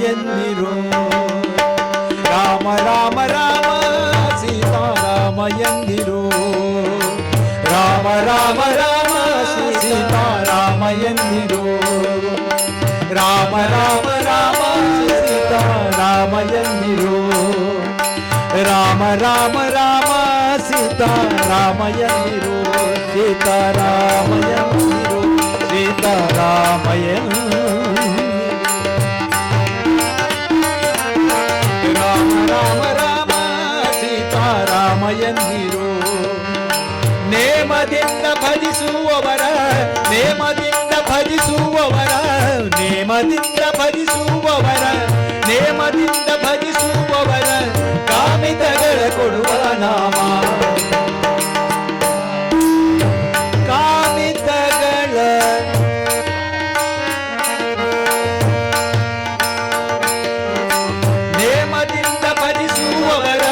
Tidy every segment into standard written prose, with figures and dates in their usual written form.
ಎಂದಿರೋ ರಾಮ ರಾಮ ರಾಮ ಸೀತಾರಾಮ ಎಂದಿರೋ ರಾಮ ರಾಮ ರಾಮ ರಾಮಯಂದಿರು ಸೀತಾರಾಮಯಂದಿರು ಸೀತಾರಾಮಯಂದಿರು ರಾಮ ರಾಮ ರಾಮ ಸೀತಾರಾಮಯಂದಿರು ನೇಮದಿಂದ ಭಜಿಸುವವರ ನೇಮದಿಂದ ಭಜಿಸುವವರ ನೇಮದಿಂದ ಭಜಿಸುವವರ ನೇಮದಿಂದ ಭಜಿಸುವವರ ಕಾಮಿತಗಳ ಕೊಡುವ ನಾಮ ಕಾಮಿತಗಳ ನೇಮದಿಂದ ಭಜಿಸುವವರ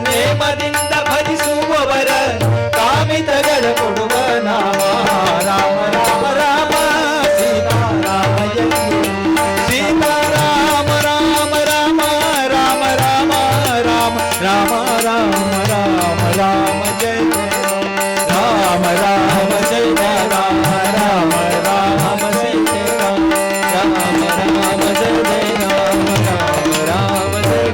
ನೇಮದಿಂದ ಭಜಿಸುವವರ ಕಾಮಿತಗಳ ಕೊಡುವ ನಾಮ ರಾಮ ರಾಮ ರಾಮ ಸೀತಾರಾಮಯಂದಿರು ಸೀತಾರಾಮ ರಾಮ ರಾಮ ರಾಮ ರಾಮ ರಾಮ ರಾಮ ರಾಮ ರಾಮ ರಾಮ ಜಯ ರಾಮ ರಾಮ ಜಯ ರಾಮ ರಾಮ ರಾಮ ಜಯ ರಾಮ ರಾಮ ಜಯ ರಾಮ ರಾಮ ಜಯ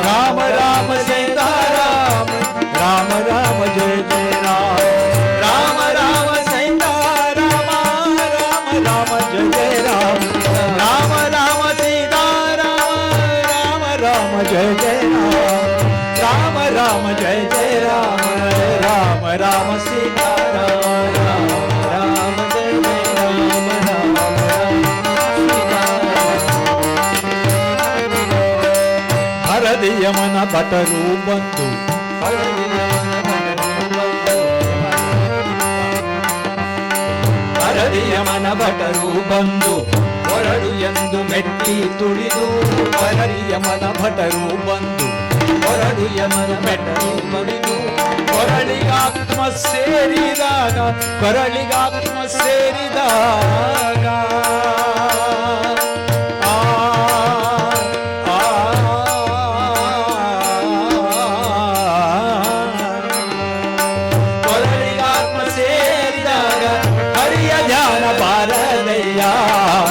ರಾಮ ರಾಮ ಸೀತಾರಾಮ ರಾಮ ರಾಮ ಜಯ ಜಯ ರಾಮ ರಾಮ ಸೀತಾರಾಮ ರಾಮ ರಾಮ ಜಯ ಜಯ ರಾಮ ರಾಮ ಸೀತಾರಾಮ ರಾಮ ರಾಮ ಜಯ ಜಯ ರಾಮ ರಾಮ ಜಯ ಜಯ ರಾಮ ರಾಮ ರಾಮ ಸೀತಾರಾಮ ರಾಮ ರಾಮ ಜಯ ಜಯ ರಾಮ ರಾಮ ಹರದಿಯಮನ ಭಟರು ಬಂದು ಹರದಿಯಮನ ಭಟರು ಬಂದು ಹೊರಡು ಎಂದು ಮೆಟ್ಟಿ ತುಳಿದು ಹರದಿಯಮನ ಭಟರು ಬಂದು ಹೊರಡು ಯಮನ ಮೆಟ್ಟಿ ತುಳಿದು ಕೊರಳಿಗಾತ್ಮ ಸೇರಿದಾಗ ಕೊರಳಿಗಾತ್ಮ ಸೇರಿದಾಗ ಕೊರಳಿಗಾತ್ಮ ಸೇರಿದಾಗ ಹರಿಯ ಧ್ಯಾನ ಬಾರದಯ್ಯ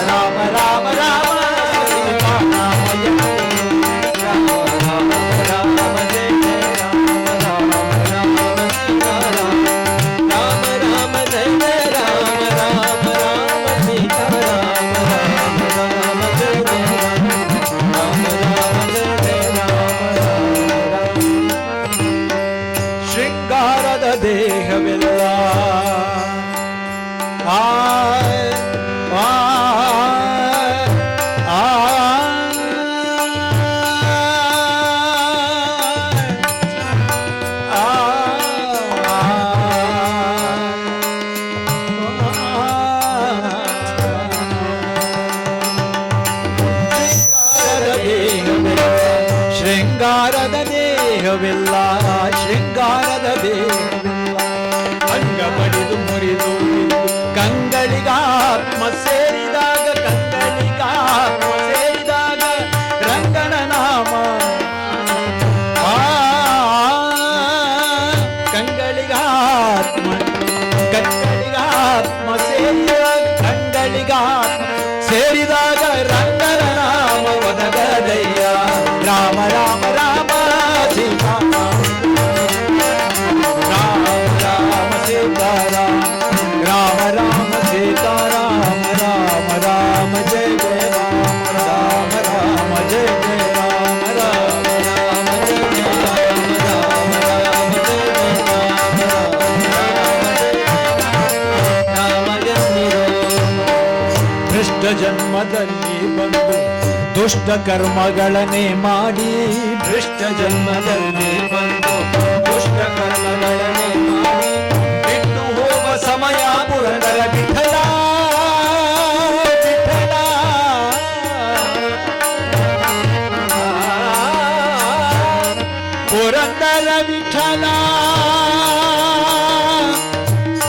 ರಾಮ ರಾಮ ರಾಮ ಶೃಂಗಾರದ ದೇಹವೆಲ್ಲ ಆ ಆ ಆ ಶೃಂಗಾರದ ದೇಹವಿಲ್ಲ ಶೃಂಗಾರದ ದೇಹವಿಲ್ಲ ಅಂಗ ಪಡೆದು ಮುರಿದು ಕಂಗಳಿಗಾತ್ಮ ಸೇರಿದಾಗ ಕಂಗಳಿಗಾತ್ಮ ಸೇರಿದಾಗ ರಂಗನ ನಾಮ ಕಂಗಳಿಗಾತ್ಮ ಕಂಗಳಿಗಾತ್ಮ ಸೇರಿದಾಗ ಕಂಗಳಿಗಾತ್ಮ ಸೇರಿದಾಗ ರಂಗನ ನಾಮ ಒದಗದಯ್ಯ ರಾಮ ರಾಮ ರಾಮ ಸೀತಾ ರಾಮ ರಾಮ ಸೀತಾರಾಮ ರಾಮ ರಾಮ ಸೀತಾರಾಮ ರಾಮ ರಾಮ ಜಯ ಜಯ ರಾಮ ರಾಮ ಜಯ ಜಯ ರಾಮ ರಾಮ ರಾಮ ಜಯ ಜಯ ರಾಮ ರಾಮ ಜಯ ಜಯ ಭ್ರಷ್ಟ ಜನ್ಮದಲ್ಲಿ ಬಂದು ದುಷ್ಟ ಕರ್ಮಗಳನ್ನೇ ಮಾಡಿ ಭ್ರಷ್ಟ ಜನ್ಮದಲ್ಲಿ ಬಂದು ದುಷ್ಟ ಕರ್ಮಗಳನ್ನೇ ಮಾಡಿ ಬಿಟ್ಟು ಹೋಗುವ ಸಮಯ ಪುರಂದರ ವಿಠಲ ವಿಠಲ ಪುರಂದರ ವಿಠಲ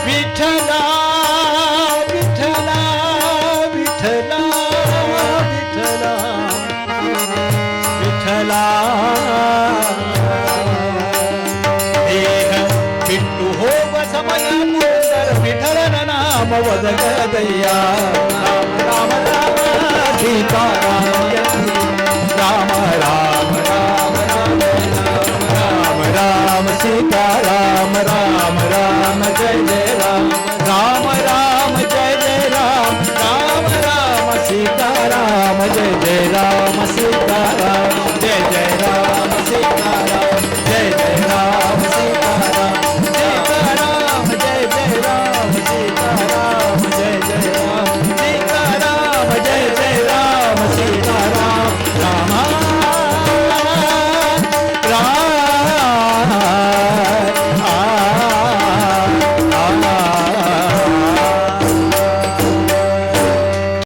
ವಿಠಲ ವಿಠಲ ವಿಠಲ ವಿಠಲ ವಿಠಲ ದೇಹ ಬಿಟ್ಟು ಹೋಗುವ ಸಮಯ ಪುರಂದರ ವಿಠಲನ ನಾಮ ಒದಗದಯ್ಯ ರಾಮ ರಾಮ ರಾಮ ಸೀತಾರಾಮ